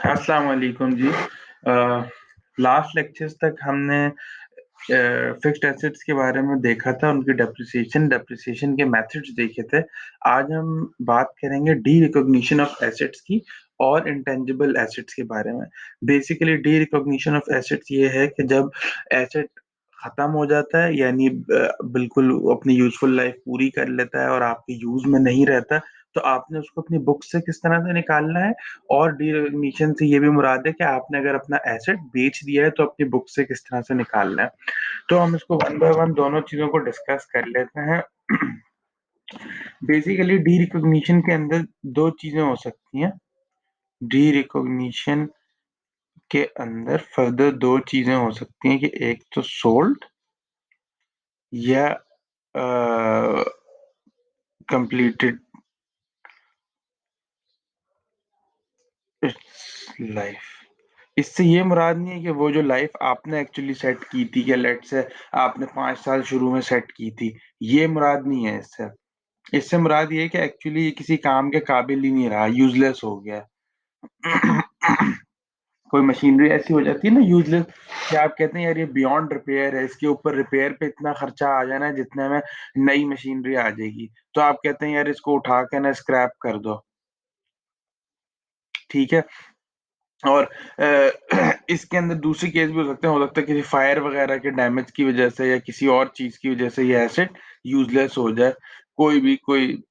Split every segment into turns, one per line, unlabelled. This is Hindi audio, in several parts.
अस्सलाम वालेकुम जी। लास्ट लेक्चर्स तक हमने फिक्स्ड एसेट्स के बारे में देखा था, उनकी डेप्रिसिएशन के मेथड्स देखे थे। आज हम बात करेंगे डी रिकॉग्निशन ऑफ एसेट्स की और इंटेंजिबल एसेट्स के बारे में। Basically D recognition of assets ये है कि जब एसेट खत्म हो जाता है, यानी बिल्कुल अपनी यूजफुल लाइफ पूरी कर लेता है और आपके यूज में नहीं रहता, तो आपने उसको अपनी बुक से किस तरह से निकालना है। और डी रिकॉग्निशन से ये भी मुराद है कि आपने अगर अपना एसेट बेच दिया है तो अपनी बुक से किस तरह से निकालना है। तो हम इसको वन बाय वन दोनों चीजों को डिस्कस कर लेते हैं। बेसिकली डी रिकॉग्निशन के अंदर दो चीजें हो सकती हैं। डी रिकॉग्निशन के अंदर फर्दर दो चीजें हो सकती हैं कि एक तो सोल्ड या कंप्लीटेड इट्स लाइफ। इससे ये मुराद नहीं है कि वो जो लाइफ आपने एक्चुअली सेट की थी, कि लेट से आपने 5 साल शुरू में सेट की थी, ये मुराद नहीं है इससे। इससे मुराद ये है कि एक्चुअली ये किसी काम के काबिल ही नहीं रहा, यूजलेस हो गया। कोई मशीनरी ऐसी हो जाती है ना यूजलेस, कि आप कहते हैं यार ये बियॉन्ड रिपेयर है, इसके ऊपर रिपेयर पे इतना खर्चा आ जाना है जितने में नई मशीनरी आ जाएगी, तो आप कहते हैं यार इसको उठा के ना स्क्रैप कर दो। ठीक है। और इसके अंदर दूसरी केस भी हो सकता है किसी फायर वगैरह के डैमेज की वजह से या किसी और चीज की वजह से ये एसेट यूजलेस हो जाए। कोई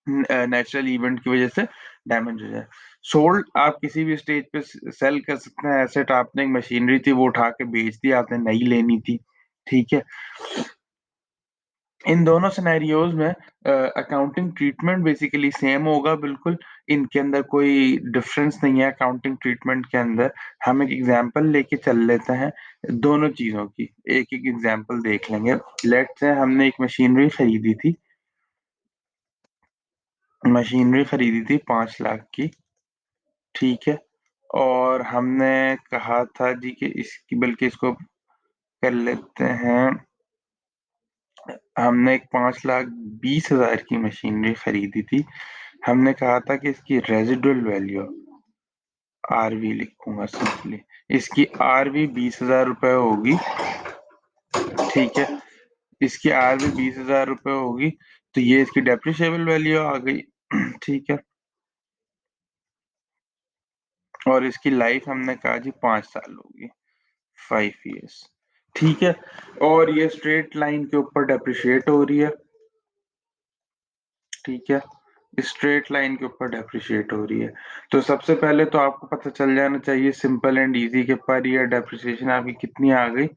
नेचुरल इवेंट की वजह से डैमेज हो जाए। सोल्ड आप किसी भी स्टेज पे सेल कर सकते हैं एसेट। आपने एक मशीनरी थी वो उठा के बेच दी, आपने नई लेनी थी। ठीक है। इन दोनों सिनेरियोज में अकाउंटिंग ट्रीटमेंट बेसिकली सेम होगा बिल्कुल। इनके अंदर कोई डिफरेंस नहीं है अकाउंटिंग ट्रीटमेंट के अंदर। हम एक एग्जांपल लेके चल लेते हैं दोनों चीजों की। एक एक एग्जांपल देख लेंगे। लेट्स से हमने एक मशीनरी खरीदी थी 5 लाख की। ठीक है। और हमने कहा था जी कि इसकी, बल्कि इसको कर लेते हैं, हमने एक 5,20,000 की मशीनरी खरीदी थी। हमने कहा था कि इसकी रेजिडुअल वैल्यू, आरवी लिखूंगा सिंपली, इसकी आरवी 20,000 रुपये होगी। ठीक है। इसकी आरवी 20,000 रुपये होगी, तो ये इसकी डेप्रिशिएबल वैल्यू आ गई। ठीक है। और इसकी लाइफ हमने कहा जी 5 साल होगी, 5 years। ठीक है। और ये स्ट्रेट लाइन के ऊपर डेप्रिशिएट हो रही है। ठीक है। स्ट्रेट लाइन के ऊपर डेप्रिशिएट हो रही है। तो सबसे पहले तो आपको पता चल जाना चाहिए सिंपल एंड इजी के, पर ईयर डेप्रिसिएशन आपकी कितनी आ गई,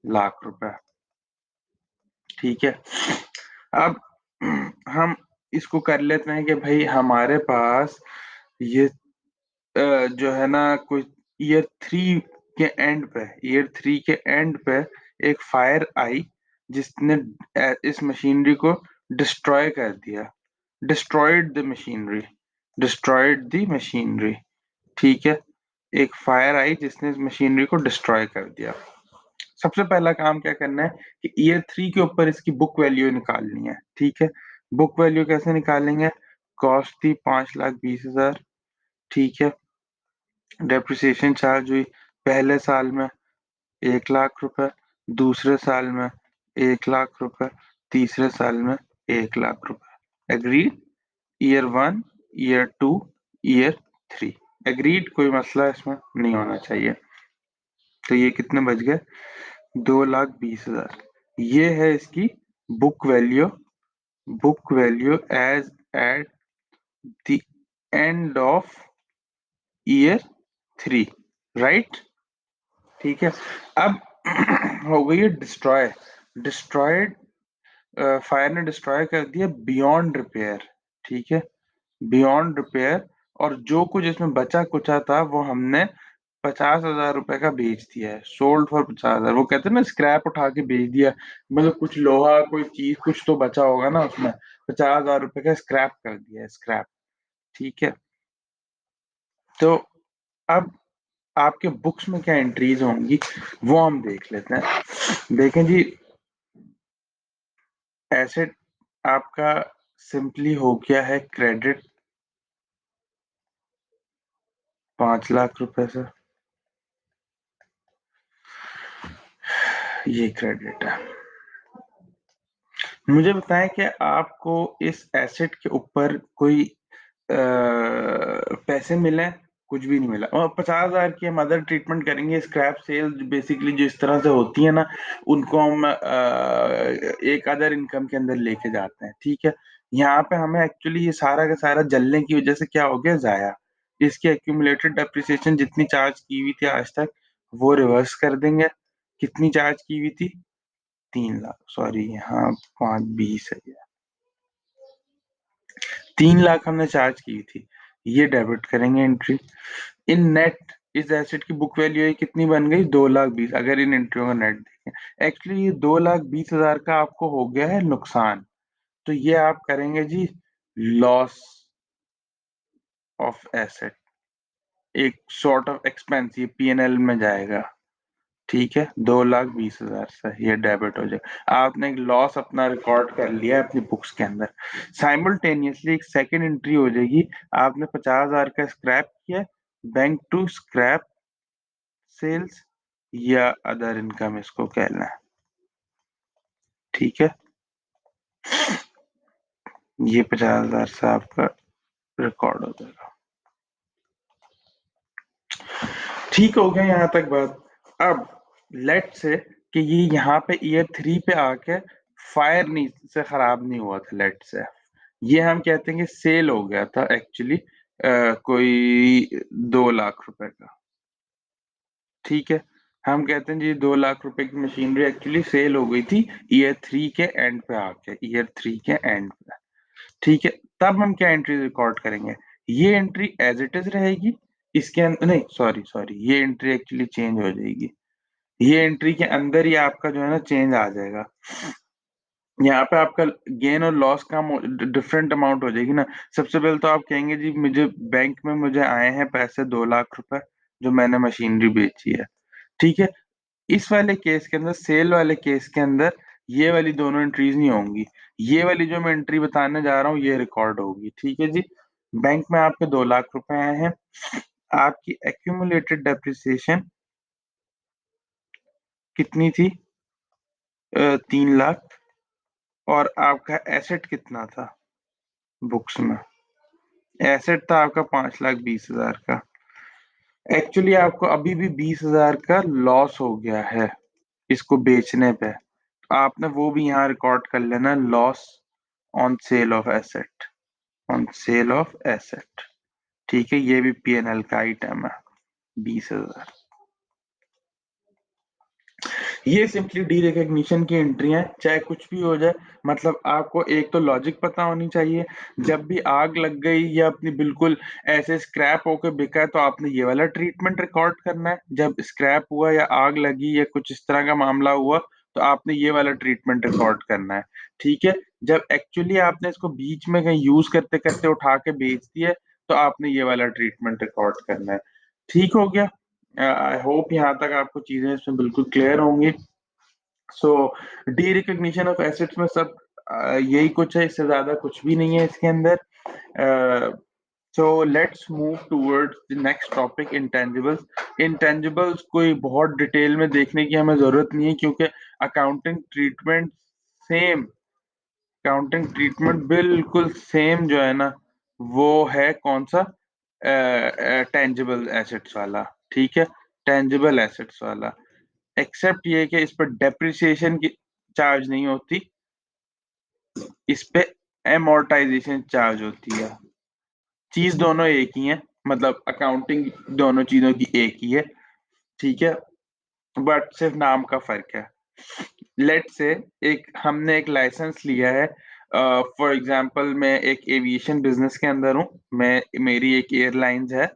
₹1,00,000। ठीक है। अब हम इसको कर लेते हैं कि भाई हमारे पास ये जो है ना, कोई ईयर 3 के एंड पे एक फायर आई जिसने इस मशीनरी को डिस्ट्रॉय कर दिया। Destroyed the machinery, destroyed the machinery. ठीक है। एक फायर आई जिसने इस मशीनरी को डिस्ट्रॉय कर दिया। सबसे पहला काम क्या करना है कि ईयर 3 के ऊपर इसकी बुक वैल्यू निकालनी है। ठीक है। बुक वैल्यू कैसे निकालेंगे, कॉस्ट थी 5,20,000। ठीक है। डेप्रिसिएशन चार्ज हुई पहले साल में 1,00,000 रुपए, दूसरे साल में 1,00,000 रुपए, तीसरे साल में 1,00,000 रुपए। Agreed. Year 1, year 2, year 3। Agreed, कोई मसला इसमें नहीं होना चाहिए। तो ये कितने बच गए, 2,20,000। ये है इसकी book value, book value as at the end of year 3। Right. ठीक है। अब हो गई है डिस्ट्रॉय। डिस्ट्रॉयड, फायर ने डिस्ट्रॉय कर दिया बियॉन्ड रिपेयर। ठीक है। Beyond repair. और जो कुछ इसमें बचा कुचा था वो हमने 50,000 रुपए का बेच दिया है। Sold for 50,000। वो कहते हैं ना स्क्रैप उठा के बेच दिया, मतलब कुछ लोहा कोई चीज कुछ तो बचा होगा ना उसमें, 50,000 रुपए का स्क्रैप कर दिया है, स्क्रैप। ठीक है। तो अब आपके बुक्स में क्या एंट्रीज होंगी वो हम देख लेते हैं। देखें जी, एसेट आपका सिंपली हो गया है क्रेडिट। 5 लाख रुपए से ये क्रेडिट है। मुझे बताएं कि आपको इस एसेट के ऊपर कोई पैसे मिले हैं? कुछ भी नहीं मिला। और 50,000 की हम अदर ट्रीटमेंट करेंगे। स्क्रैप सेल बेसिकली जो इस तरह से होती है ना, उनको हम एक अदर इनकम के अंदर लेके जाते हैं, ठीक है। यहाँ पे हमें एक्चुअली ये सारा का सारा जलने की वजह से क्या हो गया, जाया। इसकी एक्यूमुलेटेड डेप्रिसिएशन जितनी चार्ज की हुई थी आज तक, वो रिवर्स कर देंगे। कितनी चार्ज की हुई थी? 3 लाख, सॉरी यहाँ 520 है। 3 लाख हमने चार्ज की थी, ये डेबिट करेंगे एंट्री। इन नेट इस एसेट की बुक वैल्यू कितनी बन गई? 2,20,000। अगर इन एंट्रियों का नेट देखें, एक्चुअली ये 2,20,000 का आपको हो गया है नुकसान। तो ये आप करेंगे जी लॉस ऑफ एसेट, एक सॉर्ट ऑफ एक्सपेंस, ये पीएनएल में जाएगा, ठीक है। 2,20,000 से ये डेबिट हो जाएगा। आपने एक लॉस अपना रिकॉर्ड कर लिया है अपनी बुक्स के अंदर। साइमल्टेनियसली एक सेकेंड एंट्री हो जाएगी। आपने 50,000 का स्क्रैप किया, बैंक टू स्क्रैप सेल्स या अदर इनकम इसको कहना है, ठीक है। ये 50,000 से आपका रिकॉर्ड हो जाएगा। ठीक हो गया यहाँ तक बात। अब लेट से कि ये यहाँ पे ईयर 3 पे आके फायर नहीं से खराब नहीं हुआ था, लेट से ये हम कहते हैं कि सेल हो गया था एक्चुअली कोई 2 लाख रुपए का, ठीक है। हम कहते हैं जी 2 लाख रुपए की मशीनरी एक्चुअली सेल हो गई थी ईयर 3 के एंड पे आके, ईयर 3 के एंड पे, ठीक है। तब हम क्या एंट्री रिकॉर्ड करेंगे? ये एंट्री एज इट इज रहेगी। इसके अंदर नहीं, सॉरी सॉरी, ये एंट्री एक्चुअली चेंज हो जाएगी। ये एंट्री के अंदर ही आपका जो है ना चेंज आ जाएगा। यहाँ पे आपका गेन और लॉस का डिफरेंट अमाउंट हो जाएगी ना। सबसे पहले तो आप कहेंगे जी मुझे बैंक में मुझे आए हैं पैसे 2 लाख रुपए, जो मैंने मशीनरी बेची है, ठीक है। इस वाले केस के अंदर, सेल वाले केस के अंदर, ये वाली दोनों एंट्रीज नहीं होंगी। ये वाली जो मैं एंट्री बताने जा रहा हूँ ये रिकॉर्ड होगी, ठीक है जी। बैंक में आपके 2 लाख रुपए आए हैं, आपकी एक्यूमुलेटेड डेप्रिसिएशन कितनी थी? 3 लाख। और आपका एसेट कितना था बुक्स में? एसेट था आपका 5,20,000 का। एक्चुअली आपको अभी भी 20,000 का लॉस हो गया है इसको बेचने पे। आपने वो भी यहाँ रिकॉर्ड कर लेना, loss on sale of asset, on sale of asset, ठीक है। ये भी पीएनएल का आइटम है, 20,000। ये सिंपली डी रिकग्निशन की एंट्री है, चाहे कुछ भी हो जाए। मतलब आपको एक तो लॉजिक पता होनी चाहिए। जब भी आग लग गई या अपनी बिल्कुल ऐसे स्क्रैप होकर बिका है, तो आपने ये वाला ट्रीटमेंट रिकॉर्ड करना है। जब स्क्रैप हुआ या आग लगी या कुछ इस तरह का मामला हुआ, तो आपने ये वाला ट्रीटमेंट रिकॉर्ड करना है, ठीक है। जब एक्चुअली आपने इसको बीच में कहीं यूज करते करते उठा के बेच दिया, तो आपने ये वाला ट्रीटमेंट रिकॉर्ड करना है। ठीक हो गया? आई होप यहाँ तक आपको चीजें इसमें बिल्कुल क्लियर होंगी। सो डी रिकग्निशन ऑफ एसेट्स में सब यही कुछ है, इससे ज्यादा कुछ भी नहीं है इसके अंदर। So let's move towards the next topic, intangibles. Intangibles कोई बहुत डिटेल में देखने की हमें जरूरत नहीं है, क्योंकि accounting treatment same, accounting treatment बिल्कुल सेम जो है ना, वो है कौन सा? टेंजिबल एसेट्स वाला, ठीक है। टेंजिबल एसेट्स वाला, एक्सेप्ट ये कि इस पर डेप्रिसिएशन की चार्ज नहीं होती, इस पे एमोर्टाइजेशन चार्ज होती है। चीज दोनों एक ही है, मतलब अकाउंटिंग दोनों चीजों की एक ही है, ठीक है। बट सिर्फ नाम का फर्क है। लेट से एक हमने एक लाइसेंस लिया है। फॉर एग्जांपल मैं एक एविएशन बिजनेस के अंदर हूँ, मैं मेरी एक एयरलाइंस है,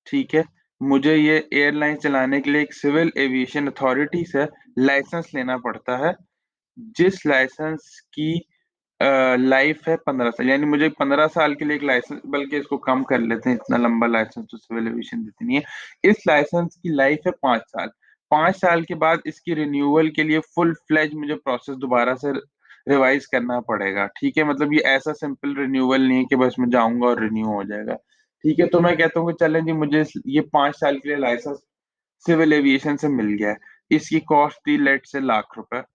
ठीक है। मुझे ये एयरलाइन चलाने के लिए एक सिविल एविएशन अथॉरिटी से लाइसेंस लेना पड़ता है, जिस लाइसेंस की लाइफ है 15 साल। यानी मुझे 15 साल के लिए एक लाइसेंस, बल्कि इसको कम कर लेते हैं, इतना लंबा लाइसेंस तो सिविल एविएशन देती नहीं है। इस लाइसेंस की लाइफ है 5 साल। 5 साल के बाद इसकी रिन्यूअल के लिए फुल फ्लेज मुझे प्रोसेस दोबारा से रिवाइज करना पड़ेगा, ठीक है। मतलब ये ऐसा सिंपल रिन्यूअल नहीं है कि बस मैं जाऊंगा और रिन्यू हो जाएगा। ठीक है, तो मैं कहता हूँ कि चलें जी, मुझे ये 5 साल के लिए लाइसेंस सिविल एविएशन से मिल गया है। इसकी कॉस्ट थी लेट से ₹1,00,000।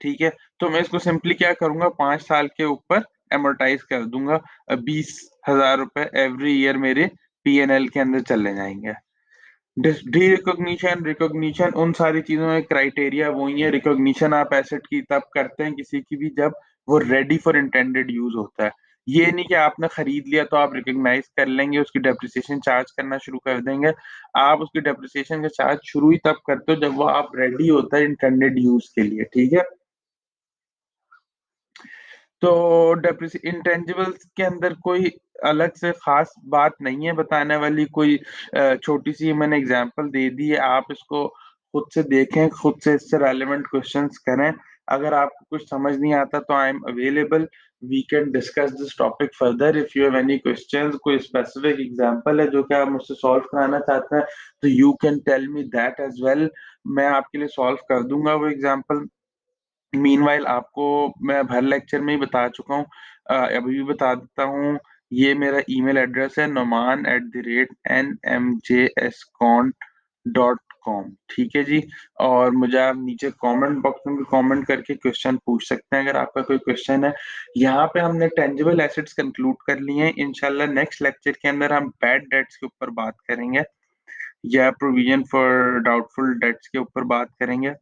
ठीक है, तो मैं इसको सिंपली क्या करूंगा, 5 साल के ऊपर एमोर्टाइज कर दूंगा। 20,000 रुपए एवरी ईयर मेरे पीएनएल के अंदर चले जाएंगे। डी रिकॉग्निशन, रिकॉग्निशन उन सारी चीजों में क्राइटेरिया वही है। रिकॉग्निशन आप एसेट की तब करते हैं किसी की भी जब वो रेडी फॉर इंटेंडेड यूज होता है। ये नहीं कि आपने खरीद लिया तो आप रिकॉग्नाइज कर लेंगे, उसकी डेप्रिसिएशन चार्ज करना शुरू कर देंगे। आप उसकी डेप्रिसिएशन का चार्ज शुरू ही तब करते हो जब वो आप रेडी होता है इंटेंडेड यूज के लिए। ठीक है, तो डेप्रिसि इंटेंजिबल्स के अंदर कोई अलग से खास बात नहीं है बताने वाली। कोई छोटी सी मैंने एग्जांपल दे दी है, आप इसको खुद से देखें, खुद से इससे रेलेवेंट क्वेश्चंस करें। अगर आपको कुछ समझ नहीं आता तो I am available, we can discuss this topic further if you have any questions. कोई स्पेसिफिक एग्जांपल है जो कि आप मुझसे सॉल्व कराना चाहते हैं तो you can tell me that as well. मैं आपके लिए सॉल्व कर दूंगा वो एग्जांपल। मीनवाइल आपको मैं हर लेक्चर में ही बता चुका हूँ, अभी भी बता देता हूँ। ये मेरा ईमेल एड्रेस है noman@nmjscont.com। ठीक है जी, और मुझे आप नीचे कमेंट बॉक्स में भी कमेंट करके क्वेश्चन पूछ सकते हैं अगर आपका कोई क्वेश्चन है। यहाँ पे हमने टेंजिबल एसेट्स कंक्लूड कर लिए हैं। इंशाल्लाह नेक्स्ट लेक्चर के अंदर हम बैड डेट्स के ऊपर बात करेंगे या प्रोविजन फॉर डाउटफुल डेट्स के ऊपर बात करेंगे।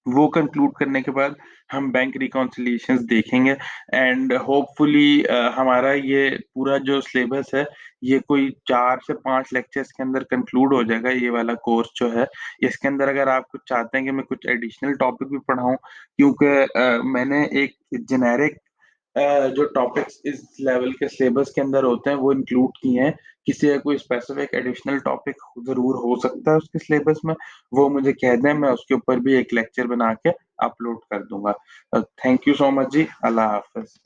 वो कंक्लूड करने के बाद हम बैंक रिकॉन्सिलिएशंस देखेंगे एंड होपफुली हमारा ये पूरा जो सिलेबस है ये कोई 4 से 5 लेक्चर्स के अंदर कंक्लूड हो जाएगा, ये वाला कोर्स जो है। इसके अंदर अगर आप कुछ चाहते हैं कि मैं कुछ एडिशनल टॉपिक भी पढ़ाऊं, क्योंकि मैंने एक जेनेरिक जो टॉपिक्स इस लेवल के सिलेबस के अंदर होते हैं वो इंक्लूड किए हैं। किसी का कोई स्पेसिफिक एडिशनल टॉपिक जरूर हो सकता है उसके सिलेबस में, वो मुझे कह दें, मैं उसके ऊपर भी एक लेक्चर बना के अपलोड कर दूंगा। थैंक यू सो मच जी, अल्लाह हाफिज।